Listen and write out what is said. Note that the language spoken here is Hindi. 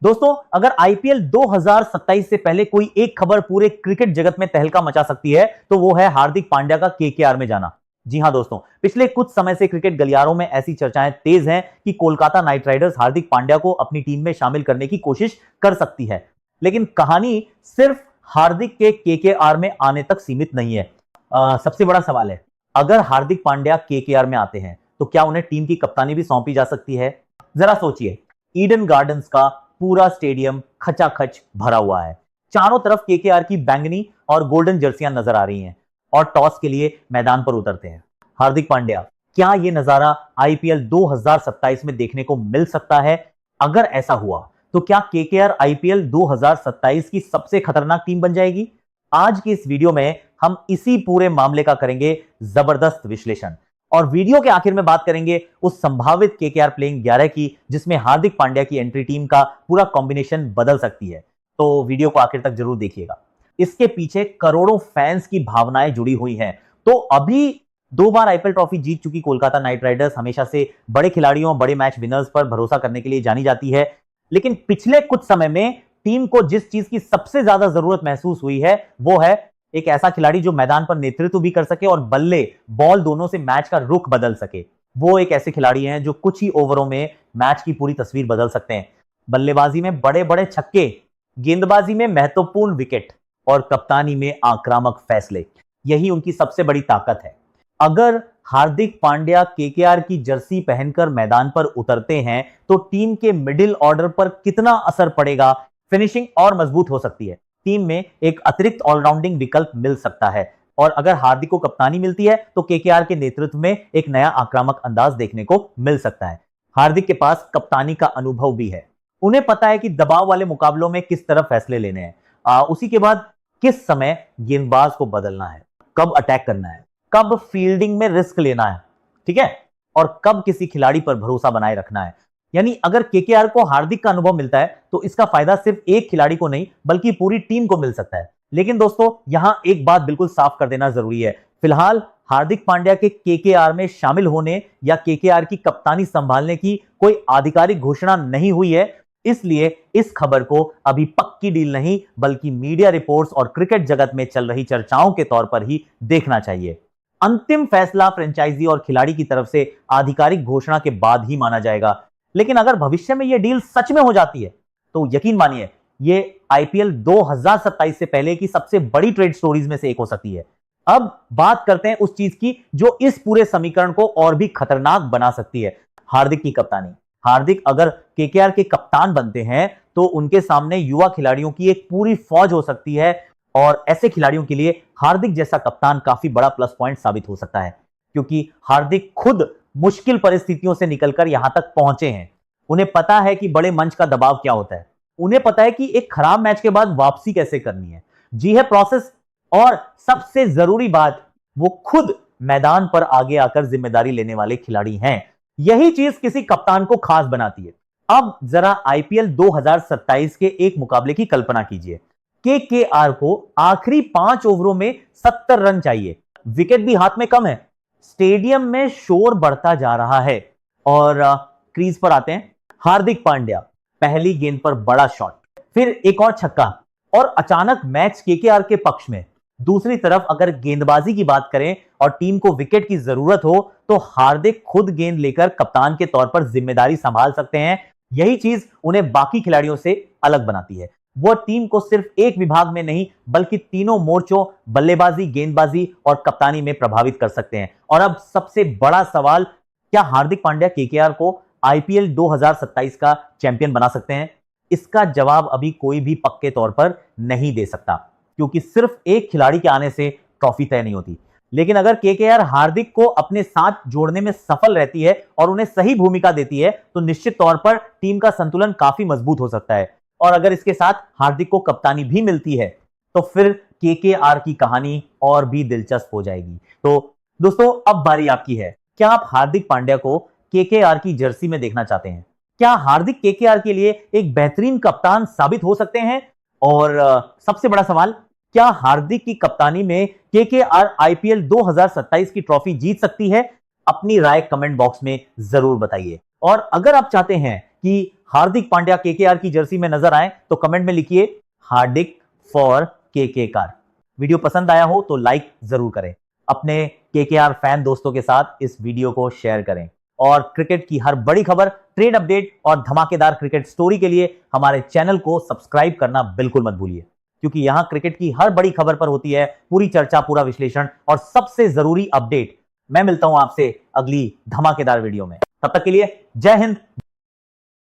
दोस्तों, अगर आईपीएल 2027 से पहले कोई एक खबर पूरे क्रिकेट जगत में तहलका मचा सकती है तो वो है हार्दिक पांड्या का केकेआर में जाना। जी हां दोस्तों, पिछले कुछ समय से क्रिकेट गलियारों में ऐसी चर्चाएं तेज हैं कि कोलकाता नाइट राइडर्स हार्दिक पांड्या को अपनी टीम में शामिल करने की कोशिश कर सकती है। लेकिन कहानी सिर्फ हार्दिक के केकेआर में आने तक सीमित नहीं है। सबसे बड़ा सवाल है, अगर हार्दिक पांड्या केकेआर में आते हैं तो क्या उन्हें टीम की कप्तानी भी सौंपी जा सकती है? जरा सोचिए, ईडन गार्डन्स का पूरा स्टेडियम खचाखच भरा हुआ है, चारों तरफ केकेआर की बैंगनी और गोल्डन जर्सियां नजर आ रही हैं और टॉस के लिए मैदान पर उतरते हैं हार्दिक पांड्या। क्या यह नजारा आईपीएल 2027 में देखने को मिल सकता है? अगर ऐसा हुआ तो क्या केकेआर आईपीएल 2027 की सबसे खतरनाक टीम बन जाएगी? आज की इस वीडियो में हम इसी पूरे मामले का करेंगे जबरदस्त विश्लेषण और वीडियो के आखिर में बात करेंगे उस संभावित केकेआर प्लेइंग 11 की जिसमें हार्दिक पांड्या की एंट्री टीम का पूरा कॉम्बिनेशन बदल सकती है। तो वीडियो को आखिर तक जरूर देखिएगा। इसके पीछे करोड़ों फैंस की भावनाएं जुड़ी हुई हैं। तो अभी 2 बार आईपीएल ट्रॉफी जीत चुकी कोलकाता नाइट राइडर्स हमेशा से बड़े खिलाड़ियों, बड़े मैच विनर्स पर भरोसा करने के लिए जानी जाती है। लेकिन पिछले कुछ समय में टीम को जिस चीज की सबसे ज्यादा जरूरत महसूस हुई है वो है एक ऐसा खिलाड़ी जो मैदान पर नेतृत्व भी कर सके और बल्ले बॉल दोनों से मैच का रुख बदल सके। वो एक ऐसे खिलाड़ी हैं जो कुछ ही ओवरों में मैच की पूरी तस्वीर बदल सकते हैं। बल्लेबाजी में बड़े बड़े छक्के, गेंदबाजी में महत्वपूर्ण विकेट और कप्तानी में आक्रामक फैसले, यही उनकी सबसे बड़ी ताकत है। अगर हार्दिक पांड्या केकेआर की जर्सी पहनकर मैदान पर उतरते हैं तो टीम के मिडिल ऑर्डर पर कितना असर पड़ेगा? फिनिशिंग और मजबूत हो सकती है, टीम में एक अतिरिक्त ऑलराउंडिंग विकल्प मिल सकता है और अगर हार्दिक को कप्तानी मिलती है तो केकेआर के नेतृत्व में एक नया आक्रामक अंदाज देखने को मिल सकता है। हार्दिक के पास कप्तानी का अनुभव भी है, उन्हें पता है कि दबाव वाले मुकाबलों में किस तरह फैसले लेने हैं, उसी के बाद किस समय गेंदबाज को बदलना है, कब अटैक करना है, कब फील्डिंग में रिस्क लेना है, ठीक है, और कब किसी खिलाड़ी पर भरोसा बनाए रखना है। यानी अगर केकेआर को हार्दिक का अनुभव मिलता है तो इसका फायदा सिर्फ एक खिलाड़ी को नहीं बल्कि पूरी टीम को मिल सकता है। लेकिन दोस्तों, यहां एक बात बिल्कुल साफ कर देना जरूरी है, फिलहाल हार्दिक पांड्या के केकेआर में शामिल होने या केकेआर की कप्तानी संभालने की कोई आधिकारिक घोषणा नहीं हुई है, इसलिए इस खबर को अभी पक्की डील नहीं बल्कि मीडिया रिपोर्ट्स और क्रिकेट जगत में चल रही चर्चाओं के तौर पर ही देखना चाहिए। अंतिम फैसला फ्रेंचाइजी और खिलाड़ी की तरफ से आधिकारिक घोषणा के बाद ही माना जाएगा। लेकिन अगर भविष्य में यह डील सच में हो जाती है तो यकीन मानिए ये आईपीएल 2027 से पहले की सबसे बड़ी ट्रेड स्टोरीज में से एक हो सकती है। अब बात करते हैं उस चीज की जो इस पूरे समीकरण को और भी खतरनाक बना सकती है, हार्दिक की कप्तानी। हार्दिक अगर केकेआर के कप्तान बनते हैं तो उनके सामने युवा खिलाड़ियों की एक पूरी फौज हो सकती है और ऐसे खिलाड़ियों के लिए हार्दिक जैसा कप्तान काफी बड़ा प्लस पॉइंट साबित हो सकता है, क्योंकि हार्दिक खुद मुश्किल परिस्थितियों से निकलकर यहां तक पहुंचे हैं। उन्हें पता है कि बड़े मंच का दबाव क्या होता है, उन्हें पता है कि एक खराब मैच के बाद वापसी कैसे करनी है, जी है प्रोसेस, और सबसे जरूरी बात, वो खुद मैदान पर आगे आकर जिम्मेदारी लेने वाले खिलाड़ी हैं। यही चीज किसी कप्तान को खास बनाती है। अब जरा आईपीएल 2027 के एक मुकाबले की कल्पना कीजिए। केकेआर को आखिरी 5 ओवरों में 70 रन चाहिए, विकेट भी हाथ में कम है, स्टेडियम में शोर बढ़ता जा रहा है और क्रीज पर आते हैं हार्दिक पांड्या। पहली गेंद पर बड़ा शॉट, फिर एक और छक्का और अचानक मैच केकेआर के पक्ष में। दूसरी तरफ अगर गेंदबाजी की बात करें और टीम को विकेट की जरूरत हो तो हार्दिक खुद गेंद लेकर कप्तान के तौर पर जिम्मेदारी संभाल सकते हैं। यही चीज उन्हें बाकी खिलाड़ियों से अलग बनाती है। वो टीम को सिर्फ एक विभाग में नहीं बल्कि तीनों मोर्चों, बल्लेबाजी, गेंदबाजी और कप्तानी में प्रभावित कर सकते हैं। और अब सबसे बड़ा सवाल, क्या हार्दिक पांड्या केकेआर को आईपीएल 2027 का चैंपियन बना सकते हैं? इसका जवाब अभी कोई भी पक्के तौर पर नहीं दे सकता, क्योंकि सिर्फ एक खिलाड़ी के आने से ट्रॉफी तय नहीं होती। लेकिन अगर केकेआर हार्दिक को अपने साथ जोड़ने में सफल रहती है और उन्हें सही भूमिका देती है तो निश्चित तौर पर टीम का संतुलन काफी मजबूत हो सकता है। और अगर इसके साथ हार्दिक को कप्तानी भी मिलती है तो फिर केकेआर की कहानी और भी दिलचस्प हो जाएगी। तो दोस्तों, अब बारी आपकी है। क्या आप हार्दिक पांड्या को केकेआर की जर्सी में देखना चाहते हैं? क्या हार्दिक केकेआर के लिए एक बेहतरीन कप्तान साबित हो सकते हैं? और सबसे बड़ा सवाल, क्या हार्दिक की कप्तानी में केकेआर आईपीएल 2027 की ट्रॉफी जीत सकती है? अपनी राय कमेंट बॉक्स में जरूर बताइए। और अगर आप चाहते हैं कि हार्दिक पांड्या केकेआर की जर्सी में नजर आए तो कमेंट में लिखिए हार्दिक फॉर केकेआर। वीडियो पसंद आया हो तो लाइक जरूर करें, अपने केकेआर फैन दोस्तों के साथ इस वीडियो को शेयर करें और क्रिकेट की हर बड़ी खबर, ट्रेड अपडेट और धमाकेदार क्रिकेट स्टोरी के लिए हमारे चैनल को सब्सक्राइब करना बिल्कुल मत भूलिए, क्योंकि यहां क्रिकेट की हर बड़ी खबर पर होती है पूरी चर्चा, पूरा विश्लेषण और सबसे जरूरी अपडेट। मैं मिलता हूं आपसे अगली धमाकेदार वीडियो में, तब तक के लिए जय हिंद।